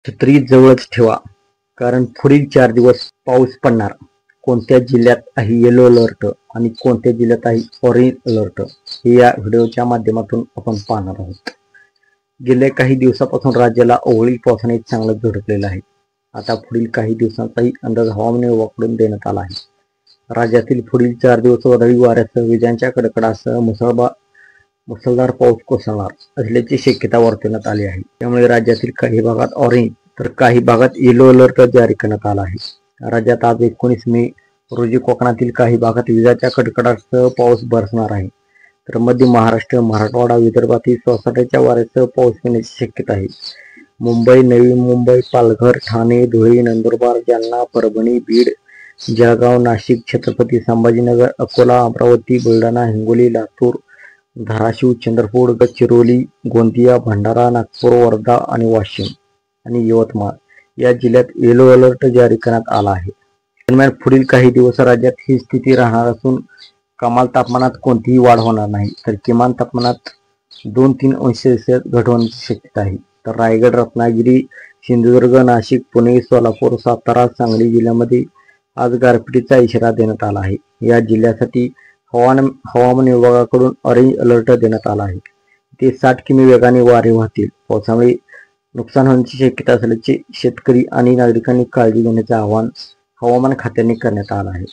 छत्री जवळच ठेवा, कारण पुढील 4 दिवस पाऊस पडणार. कोणत्या जिल्ह्यात आहे येलो अलर्ट आणि कोणत्या जिल्ह्यात आहे ऑरेंज अलर्ट हे या व्हिडिओच्या माध्यमातून आपण पाहणार आहोत. गेल्या काही दिवसापासून राज्याला अवकाळी पावसाने चांगलं झोडपलेलं आहे. आता पुढील काही दिवसांचाही अंदाज हवामान विभागाकडून देण्यात आला आहे. राज्यातील पुढील 4 दिवस वादळी वाऱ्यासह विजांच्या कडकडासह मुसळधार पाऊस कोसळणार असल्याची शक्यता वर्तवण्यात आली आहे. त्यामुळे राज्यातील काही भागात ऑरेंज तर काही भागात येलो अलर्ट जारी करण्यात आला आहे. राज्यात आज 19 मे रोजी कोकणातील काही भागात विजांच्या कडकडाटासह पाऊस बरसणार आहे. तर मध्य महाराष्ट्र, मराठवाडा, विदर्भातील सोसाट्याच्या वाऱ्यासह पाऊस येण्याची शक्यता आहे. मुंबई, नवी मुंबई, पालघर, ठाणे, धुळे, नंदुरबार, जालना, परभणी, बीड, जळगाव, नाशिक, छत्रपती संभाजीनगर, अकोला, अमरावती, बुलढाणा, हिंगोली, लातूर, धाराशिव, चंद्रपूर, गडचिरोली, गोंदिया, भंडारा, नागपूर, वर्धा आणि वाशिम आणि यवतमाळ या जिल्ह्यात येलो अलर्ट जारी करण्यात आला आहे. दरम्यान पुढील काही दिवस राज्यात ही स्थिती राहणार असून कमाल तापमानात कोणतीही वाढ होणार नाही, तर किमान तापमानात 2-3 अंश सेल्सिअस घट होण्याची शक्यता आहे. तर रायगड, रत्नागिरी, सिंधुदुर्ग, नाशिक, पुणे, सोलापूर, सातारा, सांगली जिल्ह्यामध्ये आज गारपिटीचा इशारा देण्यात आला आहे. या जिल्ह्यासाठी हवामान विभागाकडून ऑरेंज अलर्ट देण्यात आला आहे. ते 60 किमी वेगाने वारे वाहतील. पावसामुळे नुकसान होण्याची शक्यता असल्याचे शेतकरी आणि नागरिकांनी काळजी घेण्याचे आवाहन हवामान खात्याने करण्यात आले आहे.